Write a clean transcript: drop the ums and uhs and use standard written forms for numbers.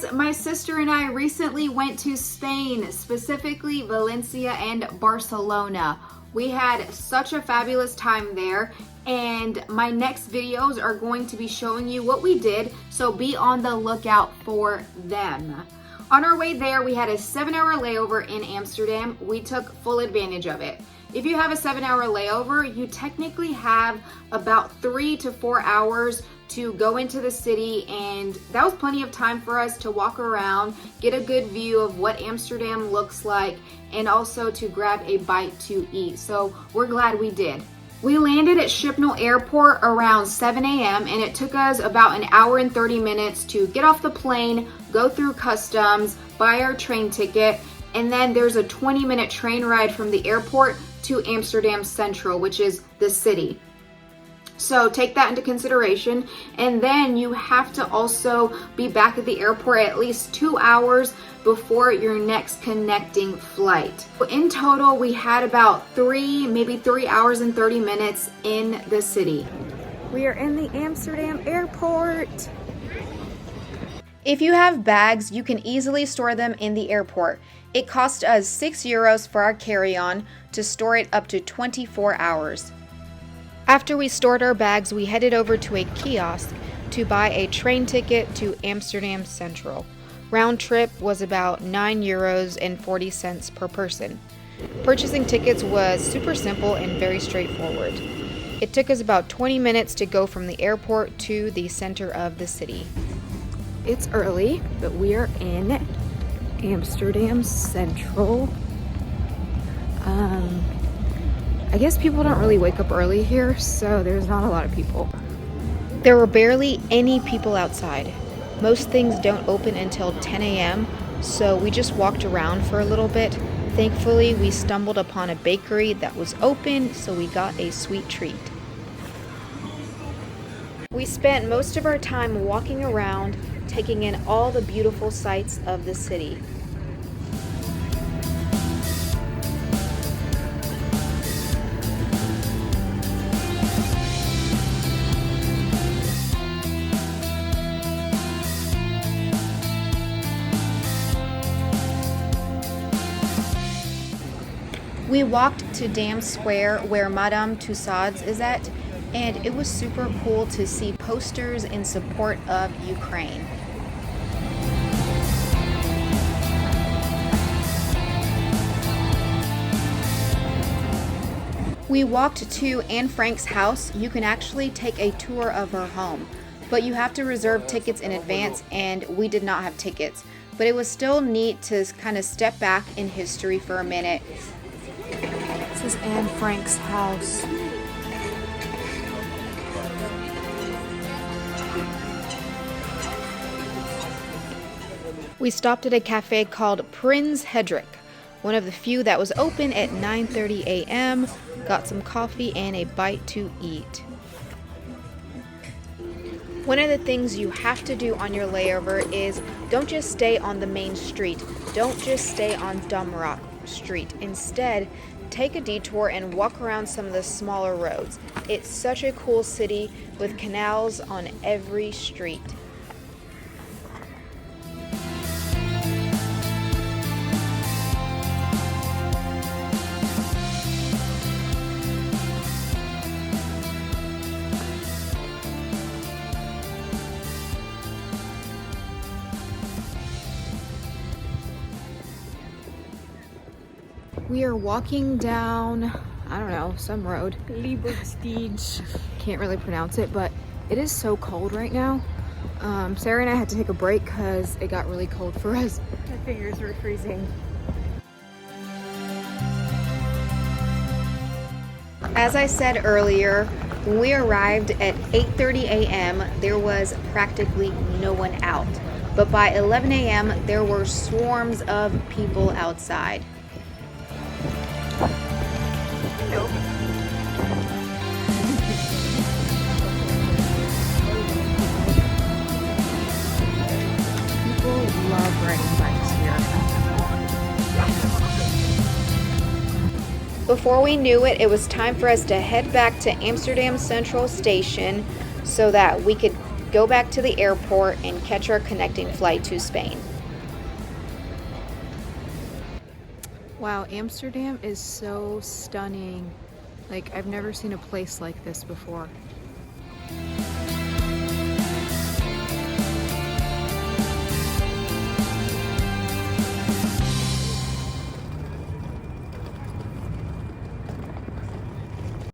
guys, my sister and I recently went to Spain, specifically Valencia and Barcelona. We had such a fabulous time there, and my next videos are going to be showing you what we did, so be on the lookout for them. On our way there, we had a 7-hour layover in Amsterdam. We took full advantage of it. If you have a 7-hour layover, you technically have about 3 to 4 hours to go into the city, and that was plenty of time for us to walk around, get a good view of what Amsterdam looks like, and also to grab a bite to eat. So we're glad we did. We landed at Amsterdam Airport around 7 a.m. and it took us about an hour and 30 minutes to get off the plane, go through customs, buy our train ticket, and then there's a 20-minute train ride from the airport to Amsterdam Central, which is the city. So take that into consideration, and then you have to also be back at the airport at least 2 hours before your next connecting flight. In total, we had about maybe 3 hours and 30 minutes in the city. We are in the Amsterdam Airport. If you have bags, you can easily store them in the airport. It cost us €6 for our carry-on to store it up to 24 hours. After we stored our bags, we headed over to a kiosk to buy a train ticket to Amsterdam Central. Round trip was about €9.40 per person. Purchasing tickets was super simple and very straightforward. It took us about 20 minutes to go from the airport to the center of the city. It's early, but we are in Amsterdam Central. I guess people don't really wake up early here, so there's not a lot of people. There were barely any people outside. Most things don't open until 10 a.m., so we just walked around for a little bit. Thankfully, we stumbled upon a bakery that was open, so we got a sweet treat. We spent most of our time walking around, taking in all the beautiful sights of the city. We walked to Dam Square where Madame Tussauds is at, and it was super cool to see posters in support of Ukraine. We walked to Anne Frank's house. You can actually take a tour of her home, but you have to reserve tickets in advance, and we did not have tickets. But it was still neat to kind of step back in history for a minute. This is Anne Frank's house. We stopped at a cafe called Prins Hedrick, one of the few that was open at 9:30 a.m., got some coffee and a bite to eat. One of the things you have to do on your layover is don't just stay on the main street. Don't just stay on Dumrock Street. Instead, take a detour and walk around some of the smaller roads. It's such a cool city with canals on every street. We are walking down, I don't know, some road. Liebersteeg. Can't really pronounce it, but it is so cold right now. Sarah and I had to take a break because it got really cold for us. My fingers were freezing. As I said earlier, when we arrived at 8:30 a.m., there was practically no one out. But by 11 a.m., there were swarms of people outside. Nope. People love riding bikes here. Before we knew it, it was time for us to head back to Amsterdam Central Station so that we could go back to the airport, and catch our connecting flight to Spain. Wow, Amsterdam is so stunning. Like, I've never seen a place like this before.